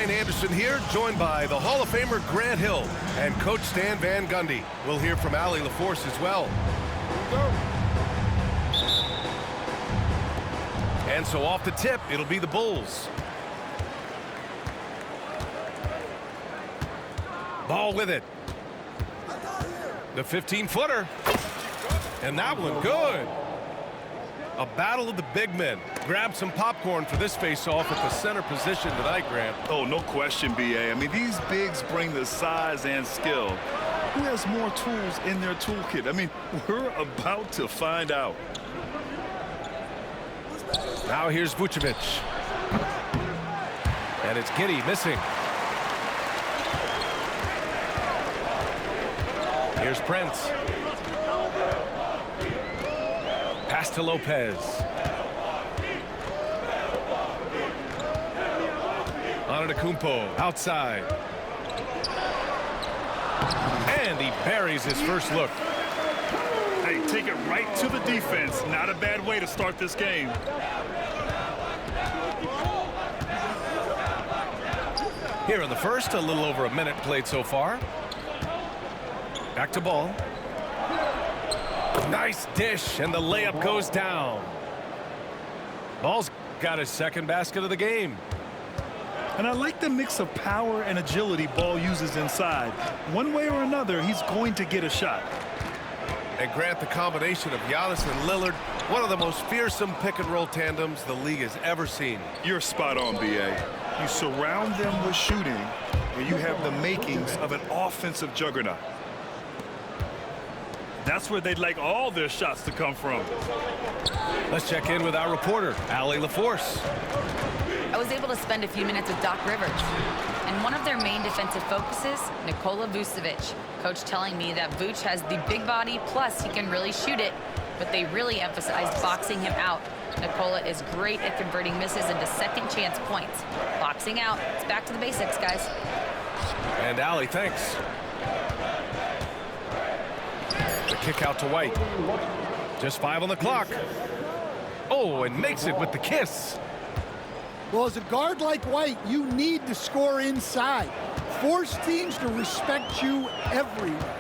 Brian Anderson here, joined by the Hall of Famer Grant Hill and Coach Stan Van Gundy. We'll hear from Allie LaForce as well. And so off the tip, it'll be the Bulls. Ball with it. The 15-footer. And that one good. A battle of the big men. Grab some popcorn for this face-off at the center position tonight, Grant. Oh, no question, B.A. I mean, these bigs bring the size and skill. Who has more tools in their toolkit? I mean, we're about to find out. Now here's Vucevic. And it's Giddey missing. Here's Prince. Pass to Lopez. Antetokounmpo outside. And he buries his first look. Hey, take it right to the defense. Not a bad way to start this game. Here in the first, a little over a minute played so far. Back to ball. Nice dish, and the layup goes down. Ball's got his second basket of the game. And I like the mix of power and agility Ball uses inside. One way or another, he's going to get a shot. And Grant, the combination of Giannis and Lillard, one of the most fearsome pick-and-roll tandems the league has ever seen. You're spot on, B.A. You surround them with shooting, and you have the makings of an offensive juggernaut. That's where they'd like all their shots to come from. Let's check in with our reporter, Allie LaForce. I was able to spend a few minutes with Doc Rivers, and one of their main defensive focuses, Nikola Vucevic. Coach telling me that Vuce has the big body, plus he can really shoot it, but they really emphasized boxing him out. Nikola is great at converting misses into second chance points. Boxing out, it's back to the basics, guys. And Allie, thanks. The kick out to White. Just 5 on the clock. Oh, and makes it with the kiss. Well, as a guard like White, you need to score inside. Force teams to respect you everywhere.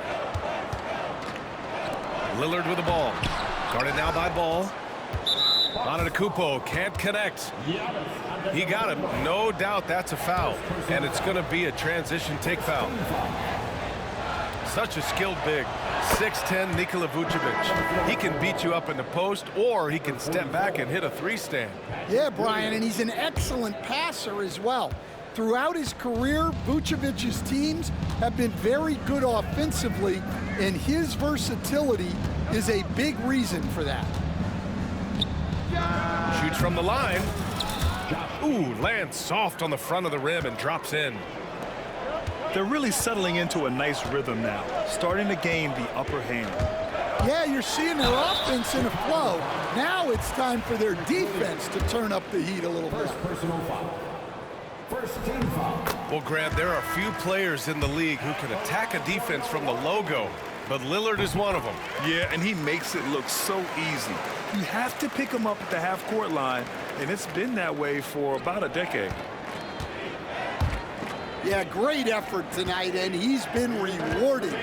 Lillard with the ball. Guarded now by Ball. Antetokounmpo can't connect. He got him. No doubt that's a foul. And it's going to be a transition take foul. Such a skilled big. 6'10" Nikola Vucevic. He can beat you up in the post, or he can step back and hit a three-stand. Yeah, Brian, and he's an excellent passer as well. Throughout his career, Vucevic's teams have been very good offensively, and his versatility is a big reason for that. Shoots from the line. Ooh, lands soft on the front of the rim and drops in. They're really settling into a nice rhythm now, starting to gain the upper hand. Yeah, you're seeing their offense in a flow. Now it's time for their defense to turn up the heat a little bit. Personal foul. First team foul. Well, Grant, there are few players in the league who can attack a defense from the logo, but Lillard is one of them. Yeah, and he makes it look so easy. You have to pick him up at the half-court line, and it's been that way for about a decade. Yeah, great effort tonight, and he's been rewarded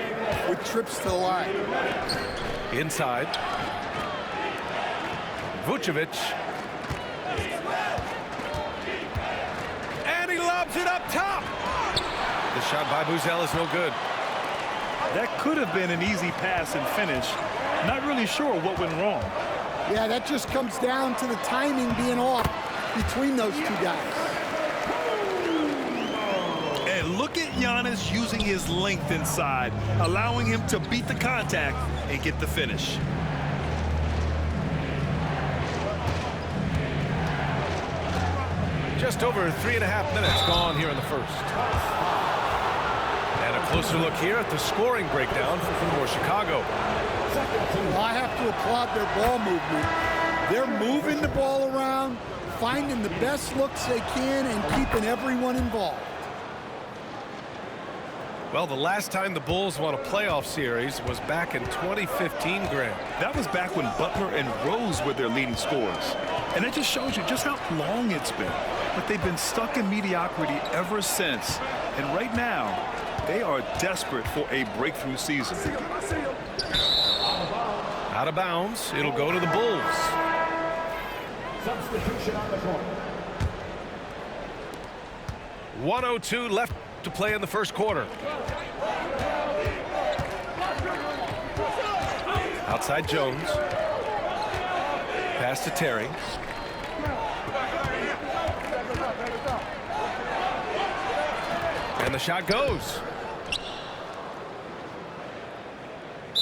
with trips to the line. Inside. Vucevic. And he lobs it up top. The shot by Buzel is no good. That could have been an easy pass and finish. Not really sure what went wrong. Yeah, that just comes down to the timing being off between those two guys. And look at Giannis using his length inside, allowing him to beat the contact and get the finish. Just over 3.5 minutes gone here in the first. And a closer look here at the scoring breakdown for Chicago. Well, I have to applaud their ball movement. They're moving the ball around, finding the best looks they can, and keeping everyone involved. Well, the last time the Bulls won a playoff series was back in 2015, Grant. That was back when Butler and Rose were their leading scorers. And that just shows you just how long it's been. but they've been stuck in mediocrity ever since. And right now, they are desperate for a breakthrough season. Out of bounds. It'll go to the Bulls. Substitution on the court. 1:02 left to play in the first quarter. Outside Jones. Pass to Terry. And the shot goes.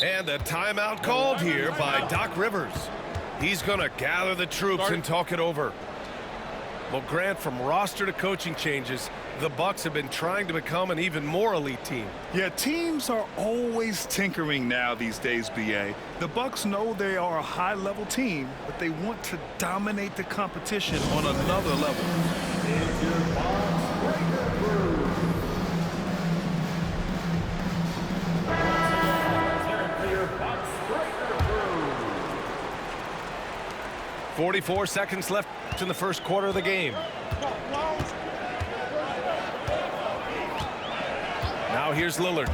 And a timeout called here by Doc Rivers. He's going to gather the troops and talk it over. Well, Grant, from roster to coaching changes, the Bucks have been trying to become an even more elite team. Yeah, teams are always tinkering now these days, BA. The Bucks know they are a high-level team, but they want to dominate the competition on another level. It's your Bucks breaker crew. 44 seconds left in the first quarter of the game. Now here's Lillard.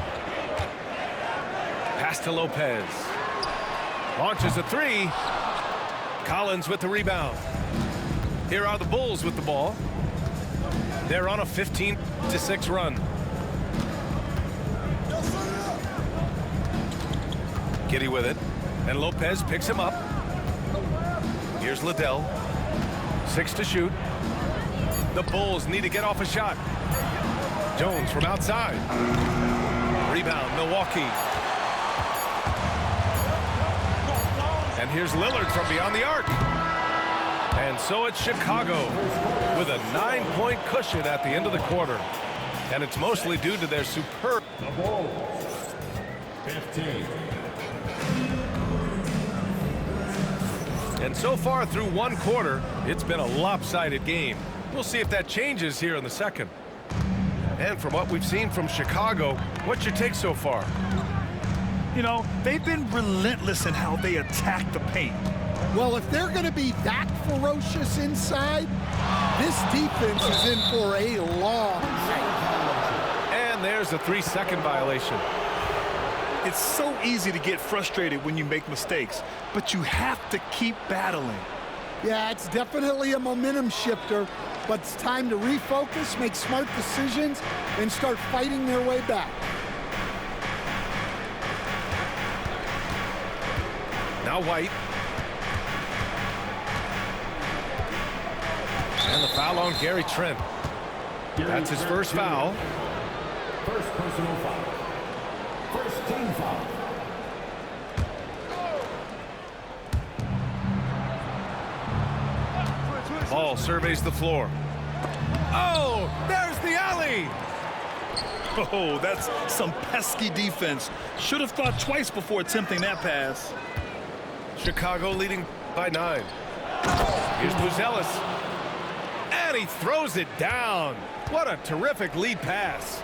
Pass to Lopez. Launches a three. Collins with the rebound. Here are the Bulls with the ball. They're on a 15-6 run. Giddy with it. And Lopez picks him up. Here's Liddell. 6 to shoot. The Bulls need to get off a shot. Jones from outside. Rebound, Milwaukee. And here's Lillard from beyond the arc. And so it's Chicago with a 9-point cushion at the end of the quarter. And it's mostly due to their superb. The Bulls, 15. And so far through one quarter, it's been a lopsided game. We'll see if that changes here in the second. And from what we've seen from Chicago, what's your take so far? You know, they've been relentless in how they attack the paint. Well, if they're going to be that ferocious inside, this defense is in for a long night. And there's a 3-second violation. It's so easy to get frustrated when you make mistakes, but you have to keep battling. Yeah, it's definitely a momentum shifter, but it's time to refocus, make smart decisions, and start fighting their way back. Now White. And the foul on Gary Trent. That's his first foul. First personal foul. First team foul. Ball surveys the floor. Oh, there's the alley. Oh, that's some pesky defense. Should have thought twice before attempting that pass. Chicago leading by 9. Here's Buzelis. And he throws it down. What a terrific lead pass.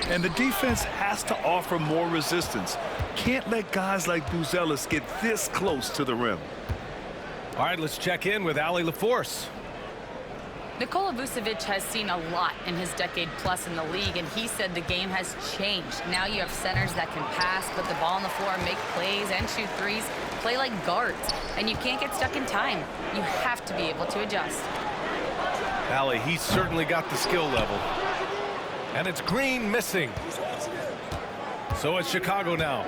And the defense has to offer more resistance. Can't let guys like Buzelis get this close to the rim. All right, let's check in with Allie LaForce. Nikola Vucevic has seen a lot in his decade plus in the league, and he said the game has changed. Now you have centers that can pass, put the ball on the floor, make plays, and shoot threes, play like guards. And you can't get stuck in time. You have to be able to adjust. Allie, he's certainly got the skill level. And it's Green missing. So it's Chicago now.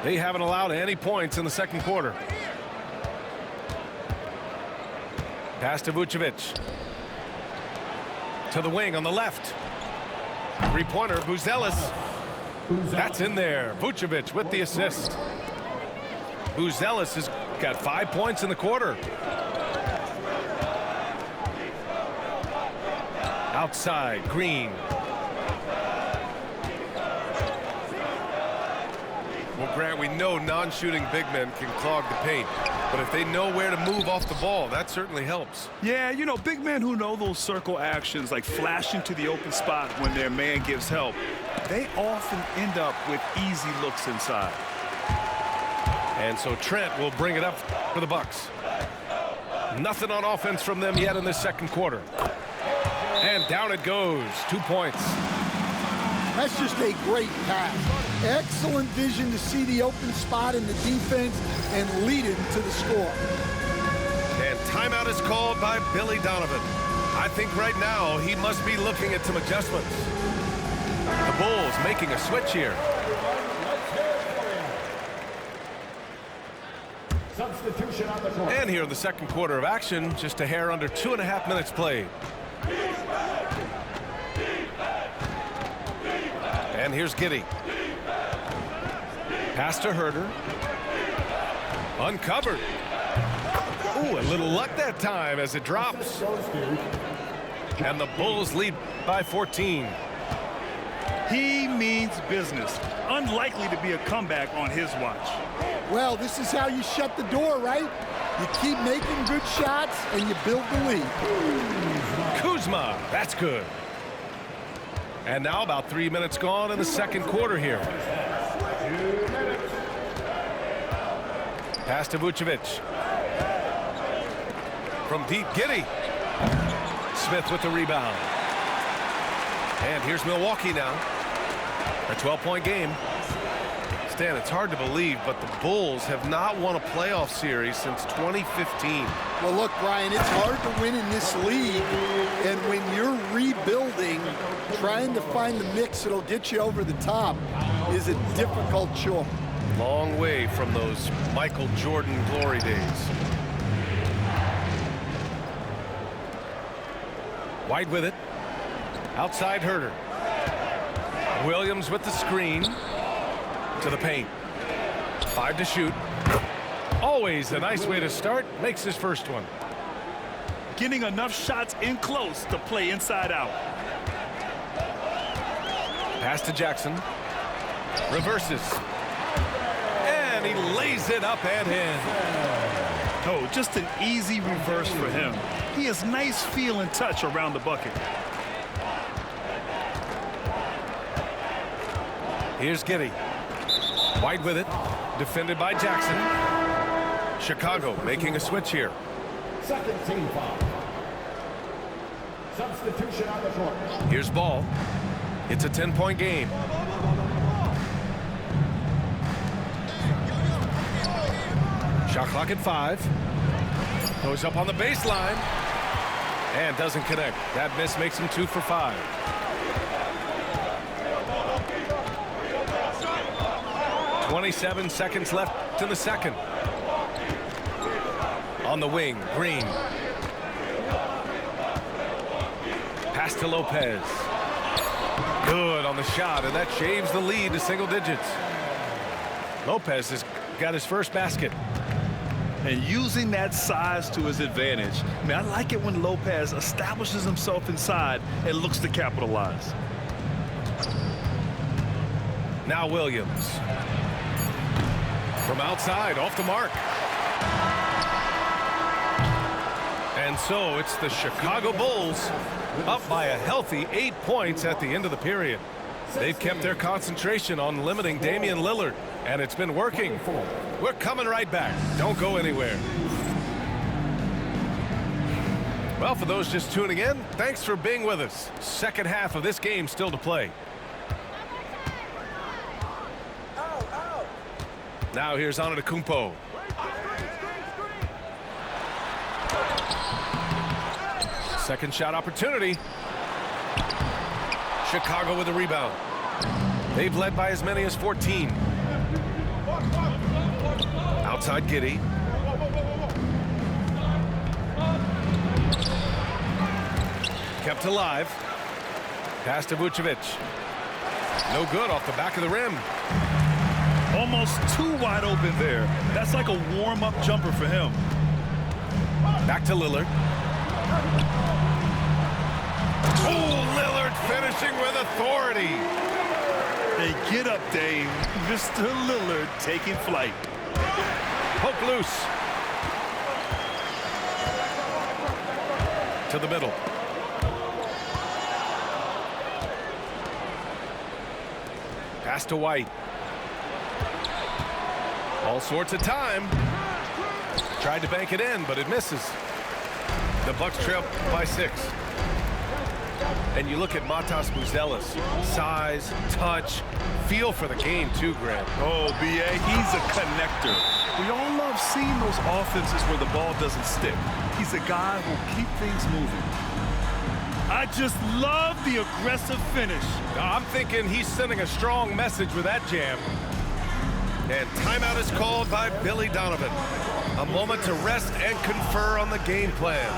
They haven't allowed any points in the second quarter. Pass to Vucevic. To the wing on the left. Three-pointer, Buzelis. That's in there. Vucevic with the assist. Buzelis has got 5 points in the quarter. Outside, Green. Well, Grant, we know non-shooting big men can clog the paint. But if they know where to move off the ball, that certainly helps. Yeah, you know, big men who know those circle actions, like flashing to the open spot when their man gives help, they often end up with easy looks inside. And so Trent will bring it up for the Bucks. Nothing on offense from them yet in this second quarter. And down it goes. 2 points. That's just a great pass. Excellent vision to see the open spot in the defense and lead it to the score. And timeout is called by Billy Donovan. I think right now he must be looking at some adjustments. The Bulls making a switch here. Substitution on the court. And here in the second quarter of action, just a hair under 2.5 minutes played. And here's Giddey. Pass to Herter. Uncovered. Ooh, a little luck that time as it drops. And the Bulls lead by 14. He means business. Unlikely to be a comeback on his watch. Well, this is how you shut the door, right? You keep making good shots and you build the lead. Kuzma, that's good. And now about 3 minutes gone in the second quarter here. Pass to Vucevic. From deep, Giddey. Smith with the rebound. And here's Milwaukee now. A 12-point game. Stan, it's hard to believe, but the Bulls have not won a playoff series since 2015. Well, look, Brian, it's hard to win in this league. And when you're rebuilding, trying to find the mix that'll get you over the top is a difficult chore. Long way from those Michael Jordan glory days. White with it. Outside Herter. Williams with the screen. To the paint. 5 to shoot. Always a nice way to start. Makes his first one. Getting enough shots in close to play inside out. Pass to Jackson. Reverses. And he lays it up and in. Oh, just an easy reverse for him. He has nice feel and touch around the bucket. Here's Giddey. White with it. Defended by Jackson. Chicago making a switch here. Second team foul. Substitution on the court. Here's Ball. It's a 10-point game. Shot clock at 5. Goes up on the baseline. And doesn't connect. That miss makes him 2 for 5. .27 seconds left in the second. On the wing, Green. Pass to Lopez. Good on the shot, and that shaves the lead to single digits. Lopez has got his first basket. And using that size to his advantage. I mean, I like it when Lopez establishes himself inside and looks to capitalize. Now Williams. From outside, off the mark. And so it's the Chicago Bulls up by a healthy 8 points at the end of the period. They've kept their concentration on limiting Damian Lillard, and it's been working. We're coming right back. Don't go anywhere. Well, for those just tuning in, thanks for being with us. Second half of this game still to play. Now here's Antetokounmpo. Second shot opportunity. Chicago with a rebound. They've led by as many as 14. Outside Giddey. Kept alive. Pass to Vucevic. No good off the back of the rim. Almost too wide open there. That's like a warm-up jumper for him. Back to Lillard. Oh, Lillard finishing with authority. Hey, get up, Dave. Mr. Lillard taking flight. Poke loose. To the middle. Pass to White. All sorts of time. Tried to bank it in, but it misses. The Bucks trail by 6. And you look at Matas Buzelis. Size, touch, feel for the game too, Grant. Oh, B.A., he's a connector. We all love seeing those offenses where the ball doesn't stick. He's a guy who'll keep things moving. I just love the aggressive finish. I'm thinking he's sending a strong message with that jam. And timeout is called by Billy Donovan. A moment to rest and confer on the game plan.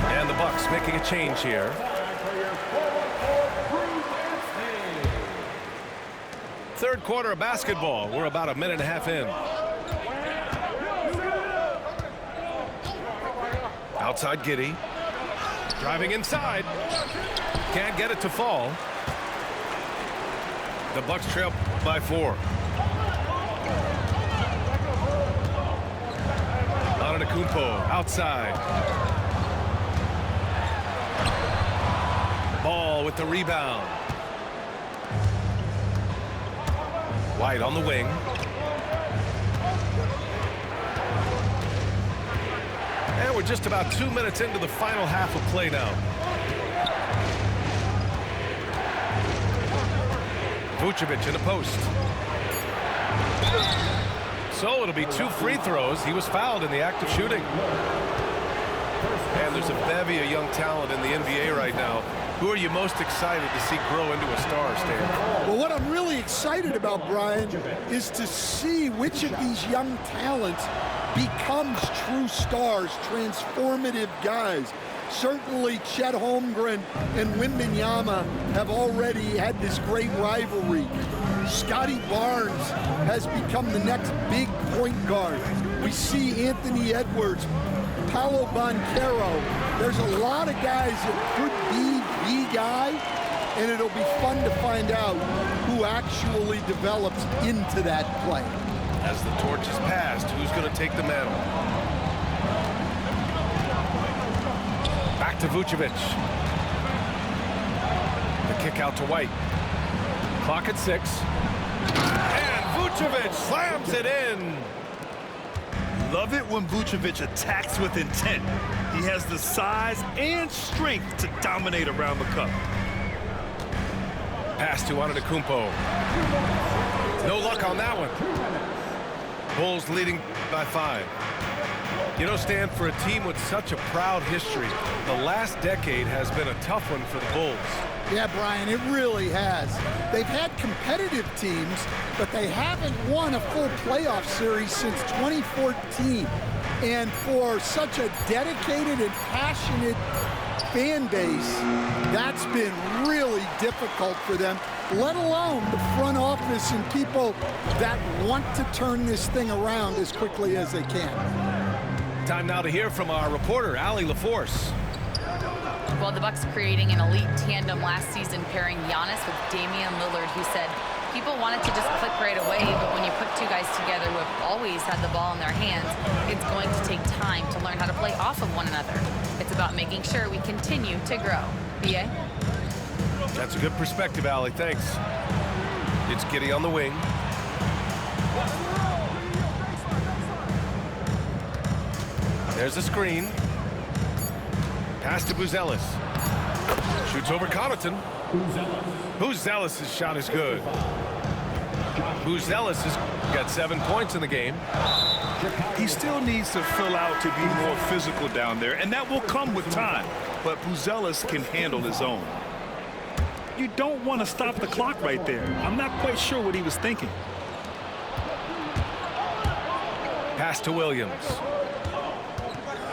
And the Bucks making a change here. Third quarter of basketball. We're about a minute and a half in. Outside Giddey. Driving inside. Can't get it to fall. The Bucks trail by 4. Antetokounmpo outside. Ball with the rebound. White on the wing. And we're just about 2 minutes into the final half of play now. Vucevic in the post. So it'll be 2 free throws. He was fouled in the act of shooting. And there's a bevy of young talent in the NBA right now. Who are you most excited to see grow into a star, Stan? Well, what I'm really excited about, Brian, is to see which of these young talents becomes true stars, transformative guys. Certainly, Chet Holmgren and Wembanyama have already had this great rivalry. Scotty Barnes has become the next big point guard. We see Anthony Edwards, Paolo Banchero. There's a lot of guys that could be the guy, and it'll be fun to find out who actually develops into that play. As the torch is passed, who's going to take the mantle? Back to Vucevic. The kick out to White. Clock at 6. And Vucevic slams it in. Love it when Vucevic attacks with intent. He has the size and strength to dominate around the cup. Pass to Antetokounmpo. No luck on that one. Bulls leading by 5. You know, Stan, for a team with such a proud history, the last decade has been a tough one for the Bulls. Yeah, Brian, it really has. They've had competitive teams, but they haven't won a full playoff series since 2014. And for such a dedicated and passionate fan base, that's been really difficult for them, let alone the front office and people that want to turn this thing around as quickly as they can. Time now to hear from our reporter, Allie LaForce. Well, the Bucks creating an elite tandem last season, pairing Giannis with Damian Lillard, who said people wanted to just click right away, but when you put 2 guys together who have always had the ball in their hands, it's going to take time to learn how to play off of one another. It's about making sure we continue to grow. B.A.? That's a good perspective, Allie. Thanks. It's Giddey on the wing. There's the screen. Pass to Buzelis. Shoots over Connaughton. Buzelis' shot is good. Buzelis has got 7 points in the game. He still needs to fill out to be more physical down there, and that will come with time. But Buzelis can handle his own. You don't want to stop the clock right there. I'm not quite sure what he was thinking. Pass to Williams.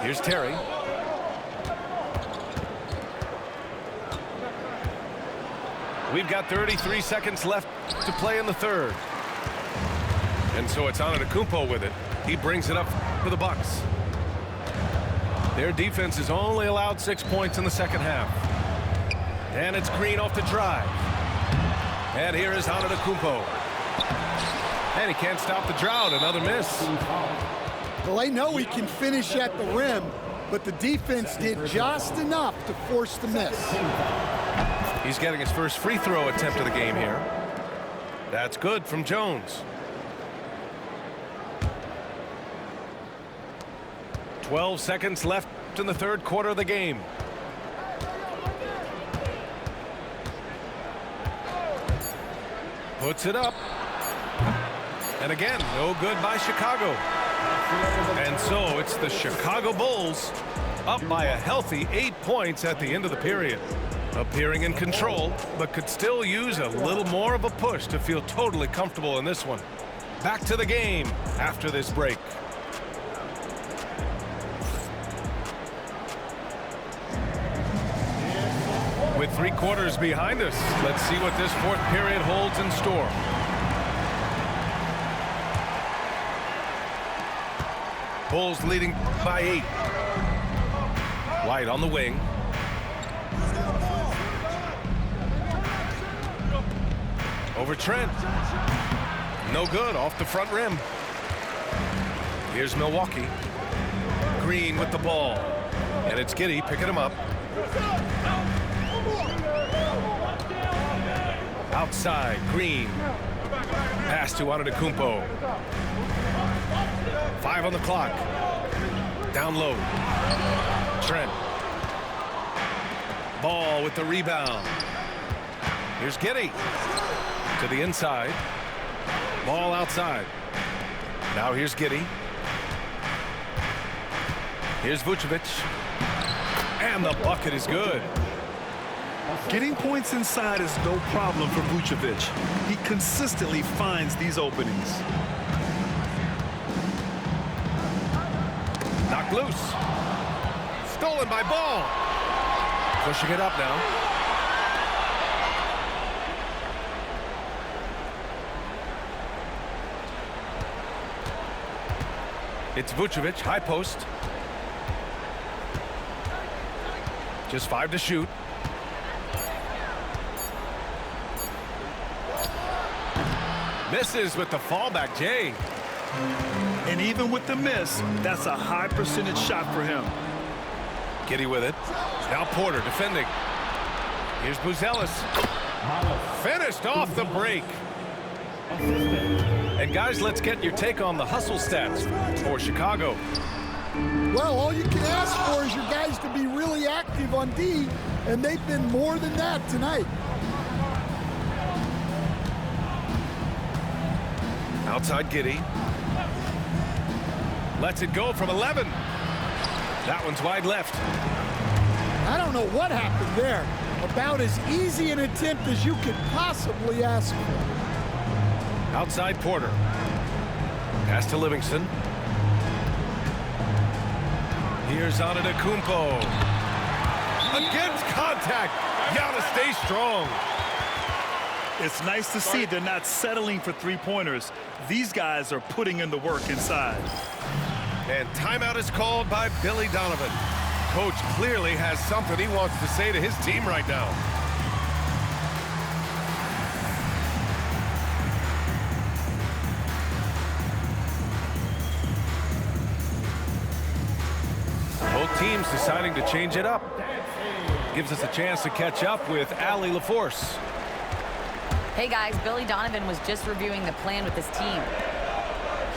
Here's Terry. We've got 33 seconds left to play in the third. And so it's Antetokounmpo with it. He brings it up for the Bucks. Their defense has only allowed 6 points in the second half. And it's Green off the drive. And here is Antetokounmpo. And he can't stop the drought. Another miss. Well, they know he can finish at the rim, but the defense did just enough to force the miss. He's getting his first free throw attempt of the game here. That's good from Jones. 12 seconds left in the third quarter of the game. Puts it up. And again, no good by Chicago. And so it's the Chicago Bulls up by a healthy 8 points at the end of the period. Appearing in control, but could still use a little more of a push to feel totally comfortable in this one. Back to the game after this break. With 3 quarters behind us, let's see what this fourth period holds in store. Bulls leading by 8. White on the wing. Over Trent. No good, off the front rim. Here's Milwaukee. Green with the ball. And it's Giddey picking him up. Outside, Green. Pass to Antetokounmpo. 5 on the clock. Down low. Trent. Ball with the rebound. Here's Giddey. To the inside. Ball outside. Now here's Giddey. Here's Vucevic. And the bucket is good. Getting points inside is no problem for Vucevic. He consistently finds these openings. Knocked loose. Stolen by Ball. Pushing it up now. It's Vucevic, high post. Just 5 to shoot. Misses with the fallback, Jay. And even with the miss, that's a high percentage shot for him. Giddey with it. Now Porter defending. Here's Buzelis. Finished off the break. And guys, let's get your take on the hustle stats for Chicago. Well, all you can ask for is your guys to be really active on D, and they've been more than that tonight. Outside Giddey. Lets it go from 11. That one's wide left. I don't know what happened there. About as easy an attempt as you could possibly ask for. Outside Porter. Pass to Livingston. Here's Antetokounmpo. Against contact. Gotta stay strong. It's nice to see they're not settling for three-pointers. These guys are putting in the work inside. And timeout is called by Billy Donovan. Coach clearly has something he wants to say to his team right now. Both teams deciding to change it up. Gives us a chance to catch up with Allie LaForce. Hey guys, Billy Donovan was just reviewing the plan with his team.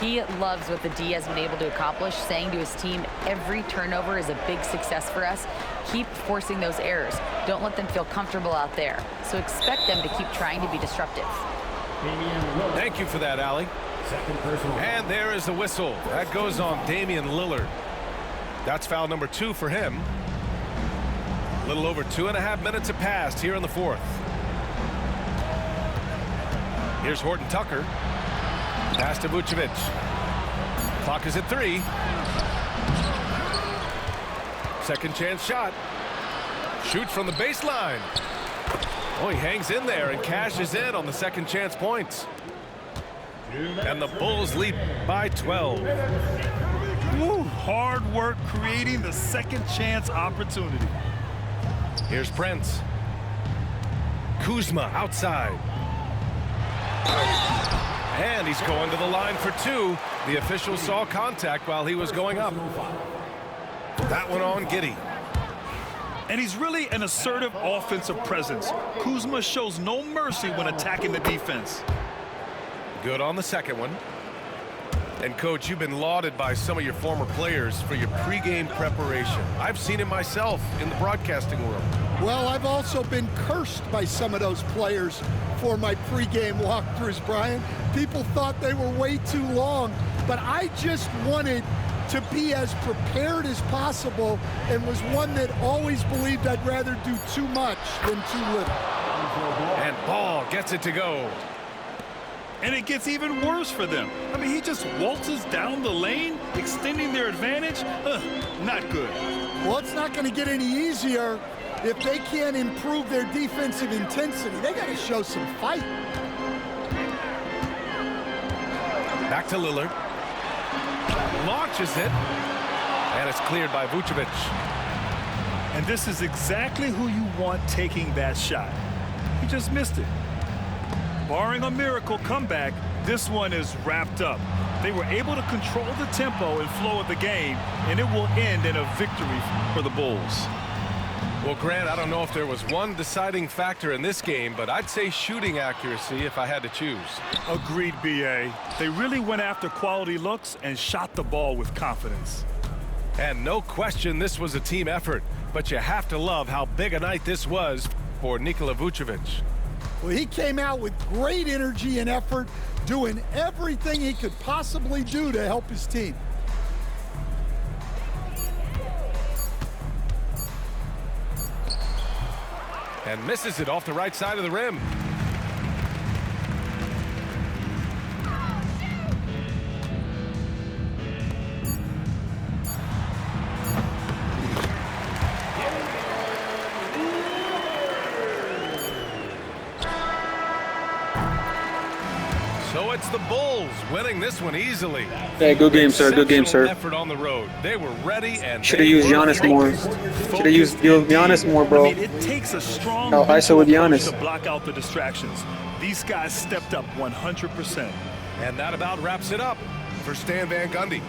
He loves what the D has been able to accomplish, saying to his team, every turnover is a big success for us. Keep forcing those errors. Don't let them feel comfortable out there. So expect them to keep trying to be disruptive. Thank you for that, Allie. And there is the whistle. That goes on Damian Lillard. That's foul number 2 for him. A little over 2.5 minutes have passed here in the fourth. Here's Horton Tucker. Pass to Vucevic. Clock is at 3. Second chance shot. Shoots from the baseline. Oh, he hangs in there and cashes in on the second chance points. And the Bulls lead by 12. Woo, hard work creating the second chance opportunity. Here's Prince. Kuzma outside. And he's going to the line for two. The official saw contact while he was going up. That one on Giddey. And he's really an assertive offensive presence. Kuzma shows no mercy when attacking the defense. Good on the second one. And, Coach, you've been lauded by some of your former players for your pregame preparation. I've seen it myself in the broadcasting world. Well, I've also been cursed by some of those players for my pregame walkthroughs, Brian. People thought they were way too long, but I just wanted to be as prepared as possible and was one that always believed I'd rather do too much than too little. And Ball gets it to go. And it gets even worse for them. I mean, he just waltzes down the lane, extending their advantage. Not good. Well, it's not going to get any easier if they can't improve their defensive intensity. They got to show some fight. Back to Lillard. Launches it. And it's cleared by Vucevic. And this is exactly who you want taking that shot. He just missed it. Barring a miracle comeback, this one is wrapped up. They were able to control the tempo and flow of the game, and it will end in a victory for the Bulls. Well, Grant, I don't know if there was one deciding factor in this game, but I'd say shooting accuracy if I had to choose. Agreed, B.A. They really went after quality looks and shot the ball with confidence. And no question this was a team effort, but you have to love how big a night this was for Nikola Vucevic. Well, he came out with great energy and effort, doing everything he could possibly do to help his team. And misses it off the right side of the rim. So it's the Bulls winning this one easily. Hey, good game, sir. Good game, sir. Effort on the road. They were ready and should have used Giannis more. Should have used Giannis more, bro. I mean, it takes a strong ISO with Giannis to block out the distractions. These guys stepped up 100%. And that about wraps it up for Stan Van Gundy.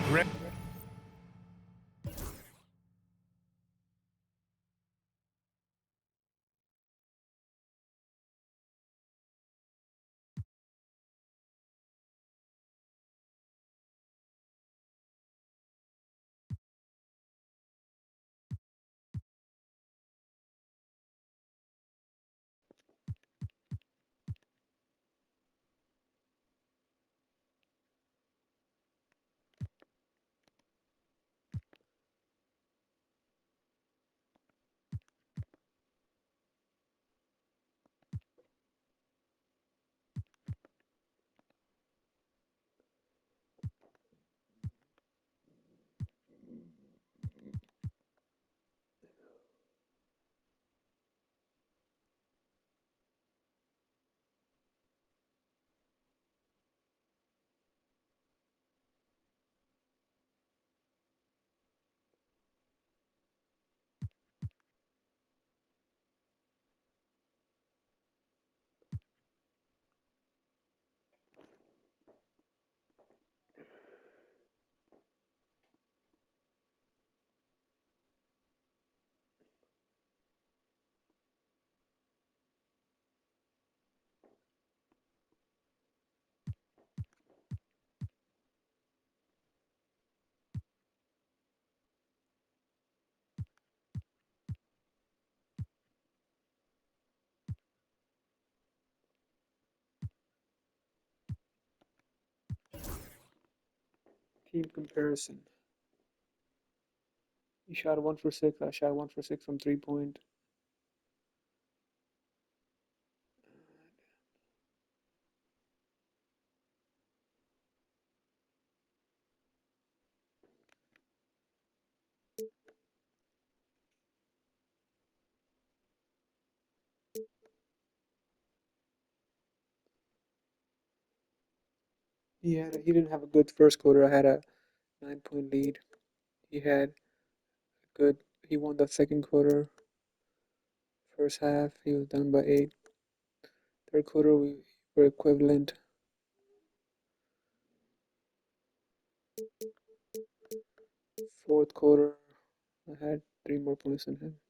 Team comparison. You shot 1 for 6. I shot 1 for 6 from 3-point. He didn't have a good first quarter. I had a 9-point lead. He had good. He won the second quarter. First half, he was down by 8. Third quarter, we were equivalent. Fourth quarter, I had 3 more points than him.